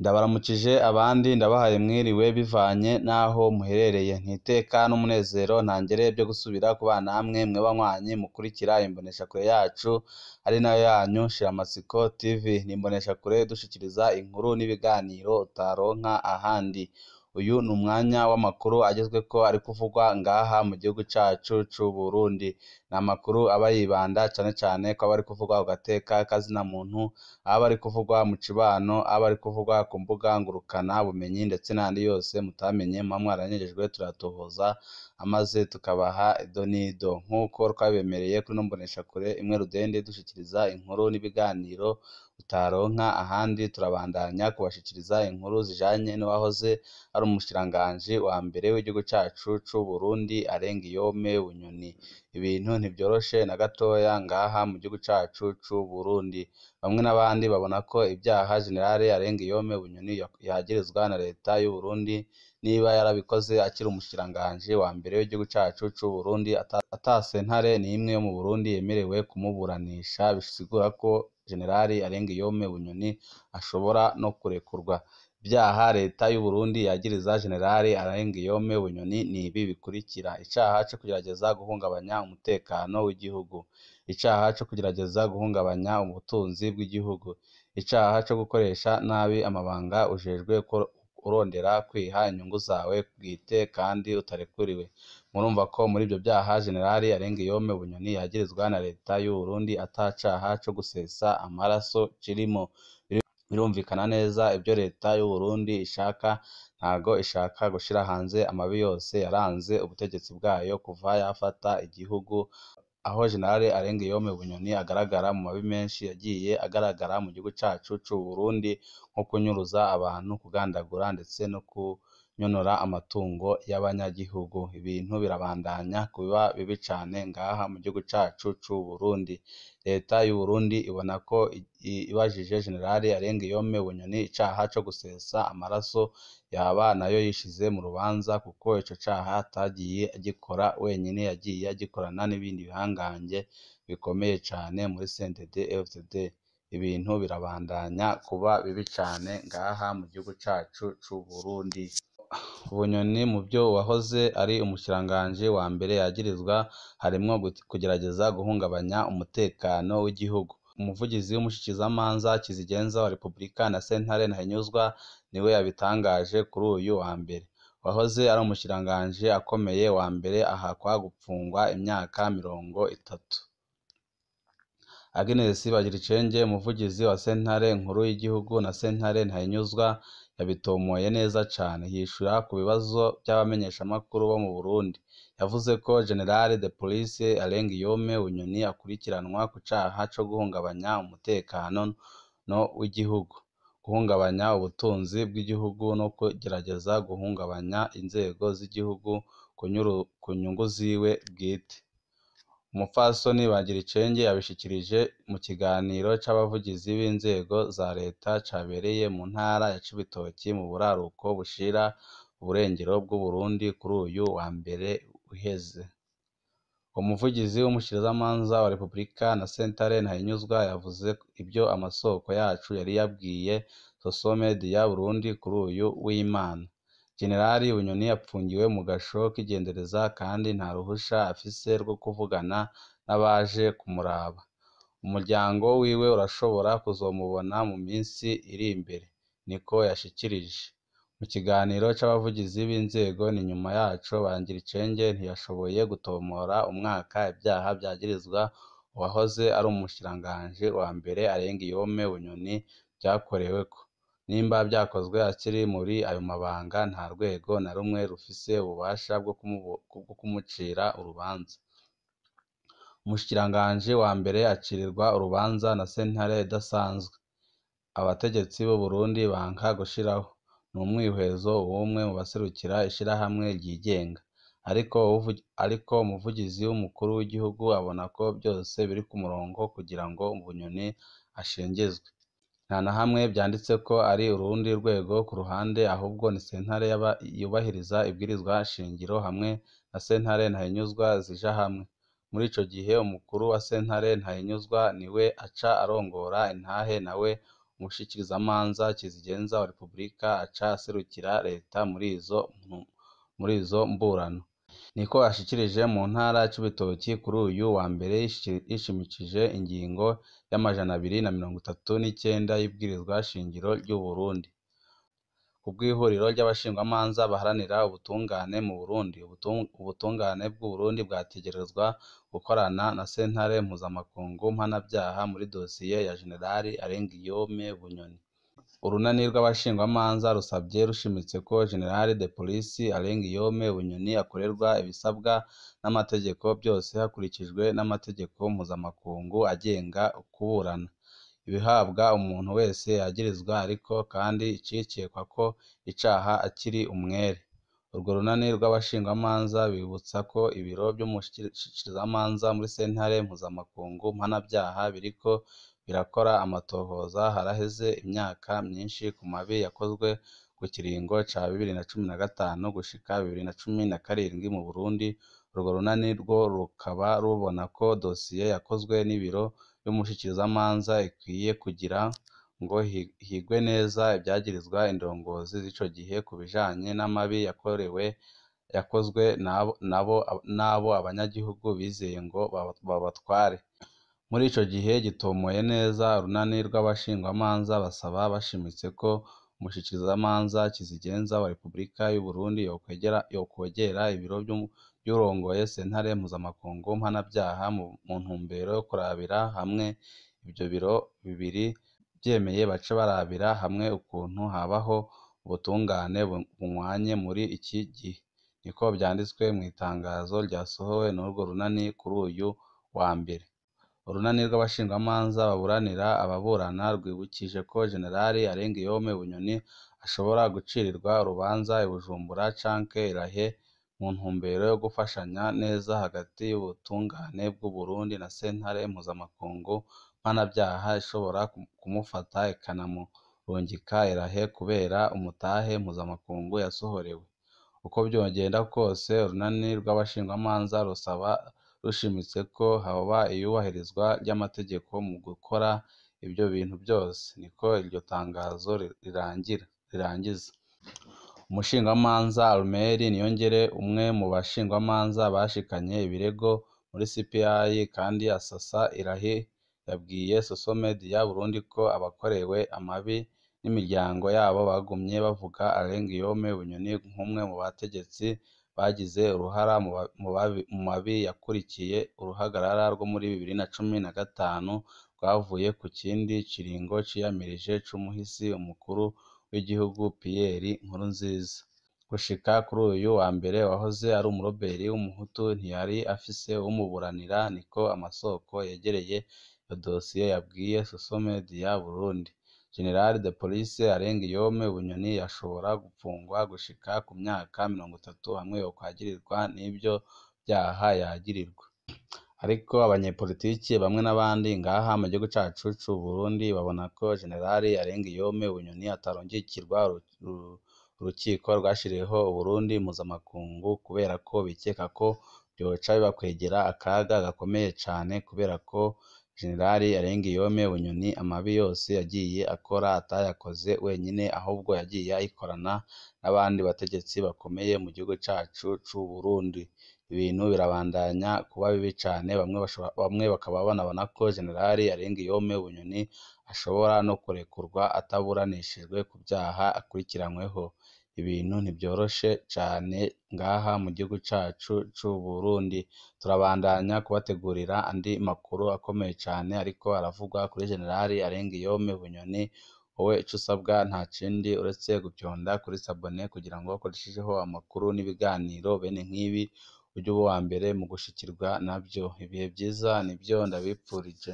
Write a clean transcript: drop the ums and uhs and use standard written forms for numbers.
Ndabaramukije abandi ndabahaye mwiriwe bivanye n'aho muherereye. Ntiteka n'umunezero ntangere byo gusubira kubana namwe mwe banywanyi mukurikira imboneshakure yacu ari nayo yanyu Shiramatsiko TV. Ni imboneshakure dushikiriza inkuru n'ibiganiro utaronka ahandi. Uyu ni umwanya w'amakuru agezweko ari kuvugwa ngaha mu gihugu cacu c'u Burundi. Ni amakuru aba yibanda cane cane ko aba ari kuvugwa ku gateka k'azina muntu, aba ari kuvugwa mu cibano, aba ari kuvugwa ku mbuga ngurukana bumenyi ndetse n'andi yose mutamenye muba mwaranyejejwe turatohoza amaze tukabaha ido n'ido. Nk'uko twabibemereye kuri ino mboneshakure imwe rudende dushikiriza inkuru n'ibiganiro utaronka ahandi, turabandanya kubashikiriza inkuru zijanye n'uwahoze ari umushikiranganji wa mbere w'igihugu cacu c'u Burundi Arengiyome Bunyoni. Ibintu ntivyoroshe na gatoya ngaha mu gihugu cacu c'u Burundi. Bamwe n'abandi babona ko ibyaha General Arengiyome Bunyoni yagirizwa na leta y'u Burundi niba yarabikoze akiri umushikiranganji wa mbere w'igihugu cacu c'u Burundi ata sentare n'imwe yo mu Burundi yemerewe kumuburanisha, bisigura ko General Arengiyome Bunyoni ashobora no kurekurwa. Ibyaha leta y'u Burundi yagiriza General Arengiyome Bunyoni ni ibi bikurikira: icaha co kugerageza guhungabanya umutekano w'igihugu, icaha co kugerageza guhungabanya ubutunzi bw'igihugu, icaha co gukoresha nabi amabanga ujejwe urondera kwiha inyungu zawe bwite kandi utarekuriwe. Murumva ko muri ibyo byaha General Arengiyome Bunyoni yagirizwa na leta y'u Burundi ata caha co gusesa amaraso kirimo. Birumvikana neza ibyo leta y'u Burundi ishaka, ntago ishaka gushira hanze amabi yose yaranze ubutegetsi bwayo kuva yafata igihugu, aho General Arengiyome Bunyoni agaragara mu mabi menshi yagiye agaragara mu gihugu cacu c'u Burundi, nko kunyuruza abantu, kugandagura ndetse no kunyonora amatungo y'abanyagihugu. Ibintu birabandanya kuba bibi cane ngaha mu gihugu cacu c'u Burundi. Leta y'u Burundi ibona ko ibajije General Arengiyome Bunyoni icaha co gusesa amaraso yaba nayo yishize mu rubanza, kuko ico caha atagiye agikora wenyine, yagiye agikorana n'ibindi bihangange bikomeye cane muri CNDD-FDD. Ibintu birabandanya kuba bibi cane ngaha mu gihugu cacu c'u Burundi. Bunyoni mu byo wahoze ari umushikiranganji wa mbere yagirizwa harimwo kugerageza guhungabanya umutekano w'igihugu. Umuvugizi w'umushikizamanza kizigenza wa Repubulika na sentare ntahinyuzwa niwe yabitangaje kuri uyu wa mbere. Wahoze ari umushikiranganji akomeye wa mbere ahakwa gupfungwa imyaka 30. Agnes Bagiricenge, umuvugizi wa sentare nkuru y'igihugu na sentare ntahinyuzwa, yabitomoye neza cane yishura ku bibazo by'abamenyeshamakuru bo mu Burundi. Yavuze ko General de Police Arengiyome Bunyoni akurikiranwa ku caha co guhungabanya umutekano w'igihugu, guhungabanya ubutunzi bw'igihugu no kugerageza guhungabanya inzego z'igihugu ku nyungu ziwe bwite. Umupfasoni Bagiricenge yabishikirije mu kiganiro c'abavugizi b'inzego za leta cabereye mu ntara ya Cibitoki mu buraruko bushira uburengero bw'u Burundi kuri uyu wa mbere uheze. Umuvugizi w'umushikirizamanza wa Repubulika na sentare ntahinyuzwa yavuze ibyo amasoko yacu yari yabwiye Sosomedia Burundi kuri uyu w'Imana. General Bunyoni apfungiwe mu gasho k'igendereza kandi nta ruhusha afise rwo kuvugana n'abaje kumuraba. Umuryango wiwe urashobora kuzomubona mu minsi iri imbere, niko yashikirije. Mu kiganiro c'abavugizi b'inzego ni nyuma yaco, Bagiricenge ntiyashoboye gutomora umwaka ibyaha vyagirizwa uwahoze ari umushikiranganji wa mbere Arengiyome Bunyoni vyakoreweko. Nimba vyakozwe akiri muri ayo mabanga, nta rwego na rumwe rufise ububasha bwo kumucira urubanza. Umushikiranganji wa mbere acirirwa urubanza na sentare idasanzwe. Abategetsi b'u Burundi banka gushiraho n'umwihwezo w'umwe mu baserukira ishirahamwe ryigenga, ariko umuvugizi w'umukuru w'igihugu abona ko byose biri ku murongo kugira ngo Bunyoni ashengezwe. Nta na hamwe vyanditse ko ari urundi rwego ku ruhande, ahubwo ni sentare yubahiriza ibwirizwa shingiro hamwe na sentare ntahinyuzwa zija hamwe. Muri ico gihe umukuru wa sentare ntahinyuzwa niwe aca arongora intahe, nawe umushikirizamanza kizigenza wa Repubulika aca aserukira leta muri izo mburano. Niko ashikirije mu ntara ya Cibitoki kuri uyu wa mbere yishimikije ingingo y'amajana 239 y'ibwirizwa shingiro ry'u Burundi. Kubw'ihuriro ry'abashingwamanza baharanira ubutungane mu Burundi, ubutungane bw'u Burundi bwategerezwa gukorana na sentare mpuzamakungu mpanabyaha muri dosiye ya Generali Arengiyome Bunyoni. Urunani rw'abashingwamanza rusabye rushimitse ko Generali de Police Arengiyome Bunyoni akorerwa ibisabwa n'amategeko byose hakurikijwe n'amategeko mpuzamakungu agenga kuburana. Ibihabwa umuntu wese yagirizwa ariko kandi icikekwa ko icaha akiri umwere. Urwo runani rw'abashingwamanza bibutsa ko ibiro by'umushikirizamanza muri sentare mpuzamakungu mpanabyaha biriko birakora amatohoza haraheze imyaka myinshi ku mabi yakozwe ku kiringo ca 2015 gushika 2017 mu Burundi. Urwo runani rwo rukaba rubona ko dosiye yakozwe n'ibiro by'umushikirizamanza ikwiye kugira ngo higwe neza ibyagirizwa indongozi z'ico gihe ku bijanye n'amabi yakozwe n'abo abanyagihugu bizeye ngo babatware. Muri ico gihe gitomoye neza, urunani rw'abashingwamanza basaba bashimitse ko umushikirizamanza kizigenza wa Repubulika y'u Burundi yokwegera ibiro by'urongoye sentare mpuzamakungu mpanabyaha mu ntumbero yo kurabira hamwe ibyo biro bibiri byemeye bace barabira hamwe ukuntu habaho ubutungane bunywanye muri iki gihe. Niko byanditswe mu itangazo ryasohowe n'urwo runani kuri uyu wa mbere. Urunani rw'abashingwamanza baburanira ababurana rwibukije ko Generali Arengiyome Bunyoni ashobora gucirirwa urubanza i Bujumbura canke Irahe mu ntumbero yo gufashanya neza hagati y'ubutungane bw'u Burundi na sentare mpuzamakungu mpanabyaha ishobora kumufata ikanamurungika Irahe kubera umutahe mpuzamakungu yasohorewe. Uko byogenda kose, urunani rw'abashingwamanza rusaba rushimitse ko haba iyubahirizwa ry'amategeko mu gukora ibyo bintu byose. Niko iryo tangazo rirangiza. Umushingwamanza Armel Niyongere, umwe mu bashingwamanza bashikanye ibirego muri CPI kandi asasa Irahe, yabwiye Sosomedia Burundi ko abakorewe amabi n'imiryango yabo bagumye bavuga Arengiyome Bunyoni nk'umwe mu bategetsi bagize uruhara mu mabi yakurikiye uruhagarara rwo muri 2015 rwavuye ku kindi kiringo ciyamirije c'umuhisi umukuru w'igihugu Pierre Nkurunziza. Gushika kuri uyu wa mbere wahoze ari umuroberi w'umuhutu ntiyari afise umuburanira, niko amasoko yegereye iyo dosiye yabwiye Sosomedia Burundi. General de Police Arengiyome Bunyoni yashobora gupfungwa gushika ku myaka 30 hamwe yokwagirirwa n'ibyo byaha yagirirwa. Ariko abanyepolitiki bamwe n'abandi ngaha mu gihugu cacu c'u Burundi babona ko General Arengiyome Bunyoni atarungikirwa urukiko rwashiriyeho Uburundi mpuzamakungu kubera ko bikeka ko byoca bibakwegera akaga gakomeye cane, kubera ko General Arengiyome Bunyoni amabi yose yagiye akora atayakoze wenyine, ahubwo yagiye ayikorana n'abandi bategetsi bakomeye mu gihugu cacu c'u Burundi. Ibintu birabandanya kuba bibi cane, bamwe bakaba banabona ko General Arengiyome Bunyoni ashobora no kurekurwa ataburanishijwe ku byaha akurikiranyweho. Ibintu ntibyoroshe cane ngaha mu gihugu cacu c'u Burundi. Turabandanya kubategurira andi makuru akomeye cane ariko aravugwa kuri General Arengiyome Bunyoni. Wowe ico usabwa nta kindi uretse gupyonda kuri sabone kugira ngo ukoreshejeho amakuru n'ibiganiro bene nk'ibi ujye uba uwa mbere mu gushikirwa nabyo. Ibihe byiza nibyo ndabipfurije.